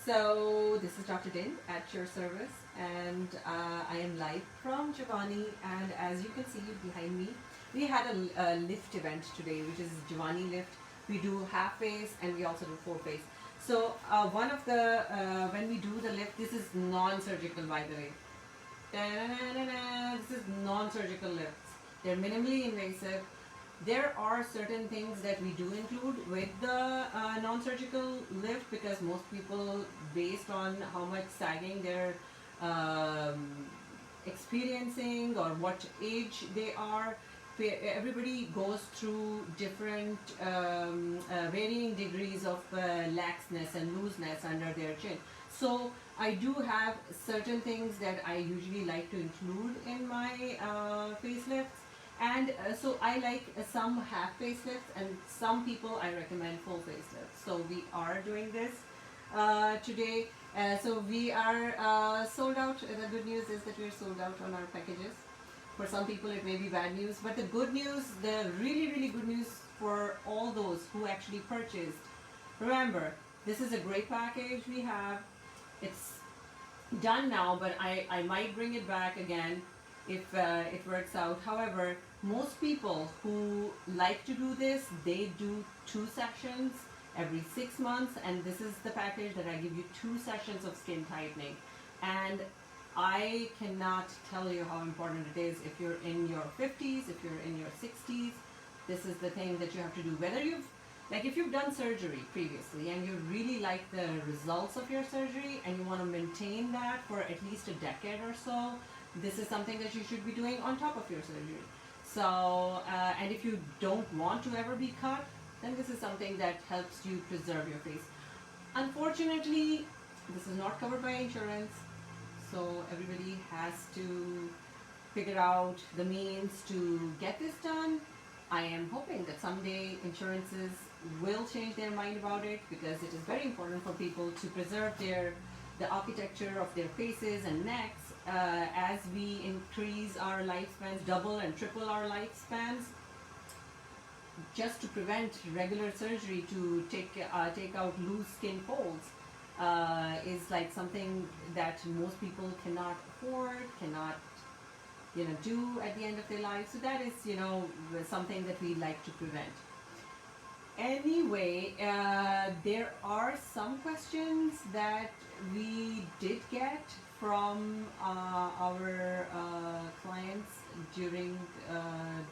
So this is Dr. Din at your service, and I am live from Juvanni. And as you can see behind me, we had a lift event today, which is Juvanni lift. We do half face and we also do full face. So one of the when we do the lift, this is non-surgical, by the way. Da-na-na-na-na. This is non-surgical lifts. They're minimally invasive. There are certain things that we do include with the non-surgical lift because most people, based on how much sagging they're experiencing or what age they are, everybody goes through different varying degrees of laxness and looseness under their chin. So I do have certain things that I usually like to include in my facelifts. And so I like some half facelifts, and some people I recommend full facelifts. So we are doing this today. So we are sold out. The good news is that we are sold out on our packages. For some people it may be bad news, but the good news, the really good news for all those who actually purchased, remember, this is a great package we have. It's done now, but I might bring it back again if it works out. However, most people who like to do this, they do 2 sessions every 6 months, and this is the package that I give you 2 sessions of skin tightening. And I cannot tell you how important it is. If you're in your 50s, if you're in your 60s, this is the thing that you have to do. Whether if you've done surgery previously and you really like the results of your surgery and you want to maintain that for at least a decade or so, this is something that you should be doing on top of your surgery. So, and if you don't want to ever be cut, then this is something that helps you preserve your face. Unfortunately, this is not covered by insurance, so everybody has to figure out the means to get this done. I am hoping that someday insurances will change their mind about it, because it is very important for people to preserve the architecture of their faces and necks as we increase our lifespans, double and triple our lifespans. Just to prevent regular surgery to take out loose skin folds is like something that most people cannot afford, cannot do at the end of their life. So that is something that we like to prevent. Anyway, there are some questions that we did get from our clients during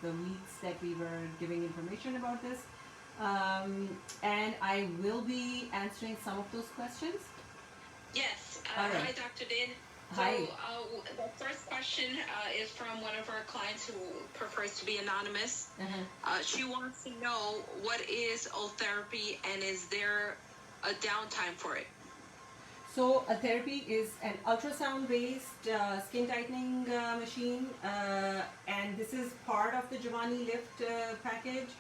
the weeks that we were giving information about this, and I will be answering some of those questions. Yes. All right. Hi, Dr. Din. Hi. So the first question is from one of our clients who prefers to be anonymous. She wants to know, what is O-therapy, and is there a downtime for it? So a therapy is an ultrasound-based skin tightening machine, and this is part of the Juvanni Lift package.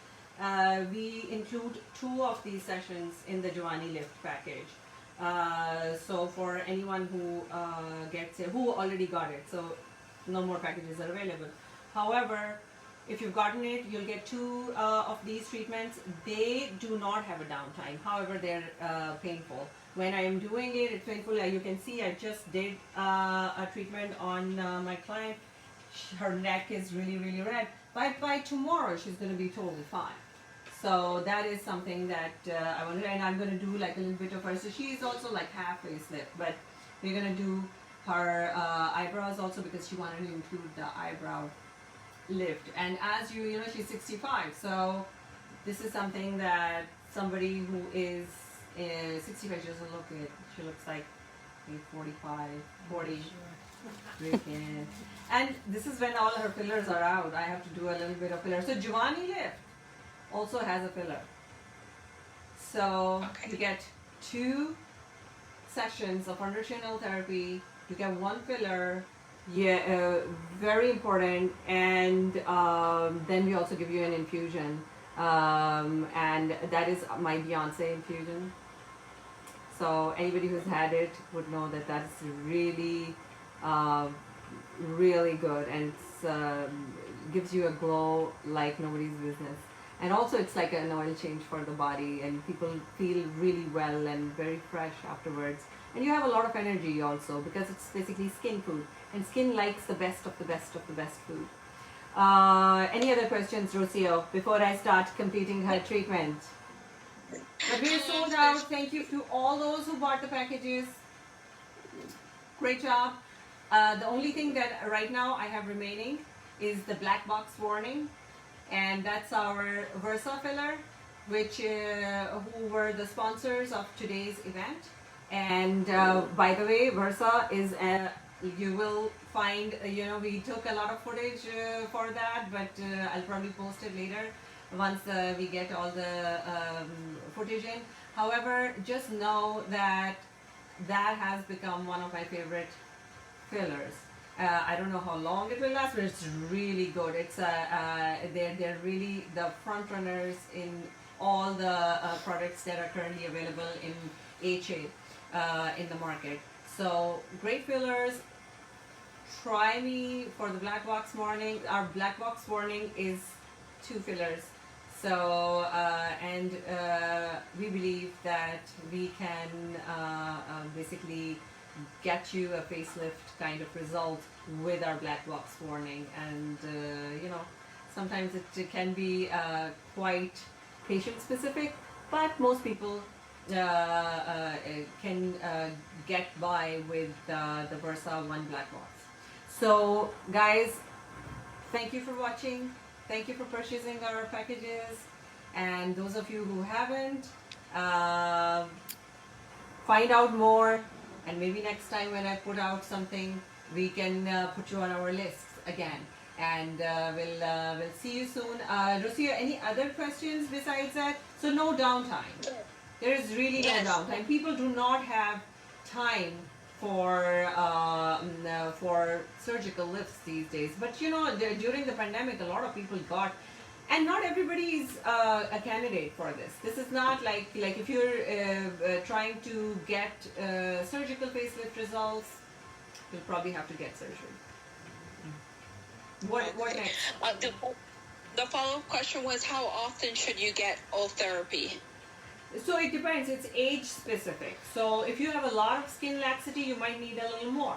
We include 2 of these sessions in the Juvanni Lift package. So for anyone who gets it, who already got it, so no more packages are available. However, if you've gotten it, you'll get 2 of these treatments. They do not have a downtime. However, they're painful. When I am doing it, it's painful. You can see I just did a treatment on my client. Her neck is really red. But by tomorrow, she's going to be totally fine. So that is something that I want to, and I'm going to do like a little bit of her. So she is also like half facelift, but we're going to do her eyebrows also, because she wanted to include the eyebrow lift. And as she's 65, so this is something that somebody who is 65, she doesn't look it. She looks like 45, 40. And this is when all her fillers are out. I have to do a little bit of filler. So Juvanni Lift also has a filler. So you get 2 sessions of under-chinal therapy. You get 1 filler. Yeah, very important. And then we also give you an infusion, and that is my Beyonce infusion. So anybody who's had it would know that that's really really good, and it's gives you a glow like nobody's business. And also it's like an oil change for the body, and people feel really well and very fresh afterwards. And you have a lot of energy also, because it's basically skin food, and skin likes the best of the best of the best food. Any other questions, Rocio, before I start completing her treatment? But we're sold out. Thank you to all those who bought the packages. Great job. The only thing that right now I have remaining is the black box warning, and that's our Versa filler, which who were the sponsors of today's event. And by the way, Versa is you will find, we took a lot of footage for that, but I'll probably post it later once we get all the footage in. However, just know that that has become one of my favorite fillers. I don't know how long it will last, but it's really good. It's they're really the front runners in all the products that are currently available in HA in the market. So great fillers. Try me for the black box warning. Our black box warning is 2 fillers. So and we believe that we can basically get you a facelift kind of result with our black box warning. And sometimes it can be quite patient specific, but most people can get by with the Versa 1 black box. So guys, thank you for watching. Thank you for purchasing our packages, and those of you who haven't, find out more, and maybe next time when I put out something, we can put you on our list again, and we'll see you soon. Rocio, any other questions besides that? So no downtime. There is really no downtime. People do not have time for surgical lifts these days. But during the pandemic, a lot of people got, and not everybody is a candidate for this. This is not like if you're trying to get surgical facelift results, you'll probably have to get surgery. What next? The follow-up question was, how often should you get Ultherapy? So it depends. It's age specific. So if you have a lot of skin laxity, you might need a little more.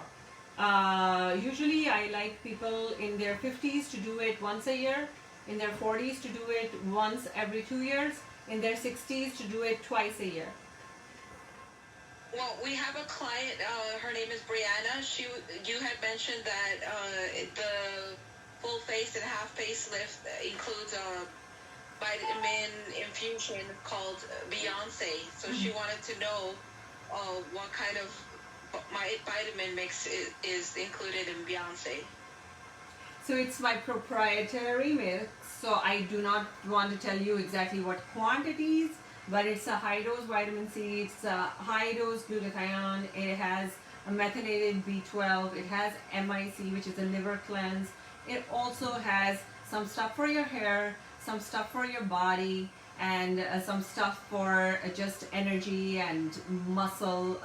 Usually I like people in their 50s to do it once a year, in their 40s to do it once every 2 years, in their 60s to do it twice a year. Well, we have a client, her name is Brianna. You had mentioned that the full face and half facelift includes a vitamin infusion called Beyonce. So she wanted to know what kind of vitamin mix is included in Beyonce. So it's my proprietary mix, so I do not want to tell you exactly what quantities, but it's a high dose vitamin C, it's a high dose glutathione, it has a methylated B12, it has MIC, which is a liver cleanse. It also has some stuff for your hair, some stuff for your body, and some stuff for just energy and muscle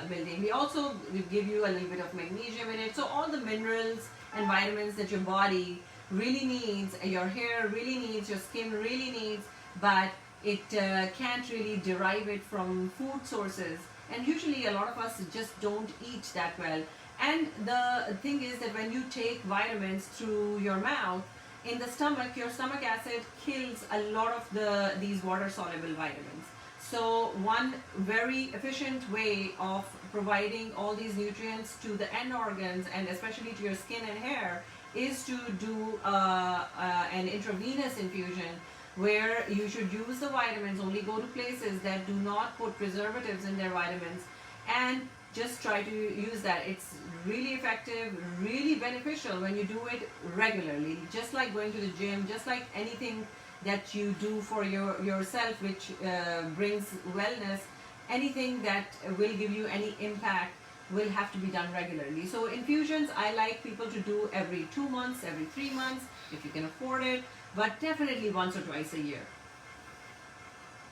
building. We also give you a little bit of magnesium in it. So all the minerals and vitamins that your body really needs, your hair really needs, your skin really needs, but it can't really derive it from food sources. And usually a lot of us just don't eat that well. And the thing is that when you take vitamins through your mouth, in the stomach, your stomach acid kills a lot of these water-soluble vitamins. So one very efficient way of providing all these nutrients to the end organs, and especially to your skin and hair, is to do an intravenous infusion, where you should use the vitamins, only go to places that do not put preservatives in their vitamins, and just try to use that. It's really effective, really beneficial when you do it regularly, just like going to the gym, just like anything that you do for yourself which brings wellness. Anything that will give you any impact will have to be done regularly. So infusions, I like people to do every 2 months, every 3 months, if you can afford it, but definitely once or twice a year.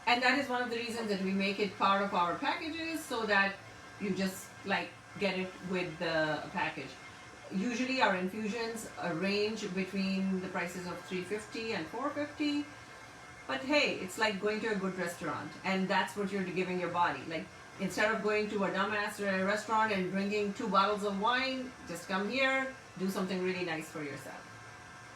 And that is one of the reasons that we make it part of our packages, so that you just get it with the package. Usually our infusions range between the prices of $350 and $450. But hey, it's like going to a good restaurant, and that's what you're giving your body. Like, instead of going to a dumbass restaurant and drinking 2 bottles of wine, just come here, do something really nice for yourself.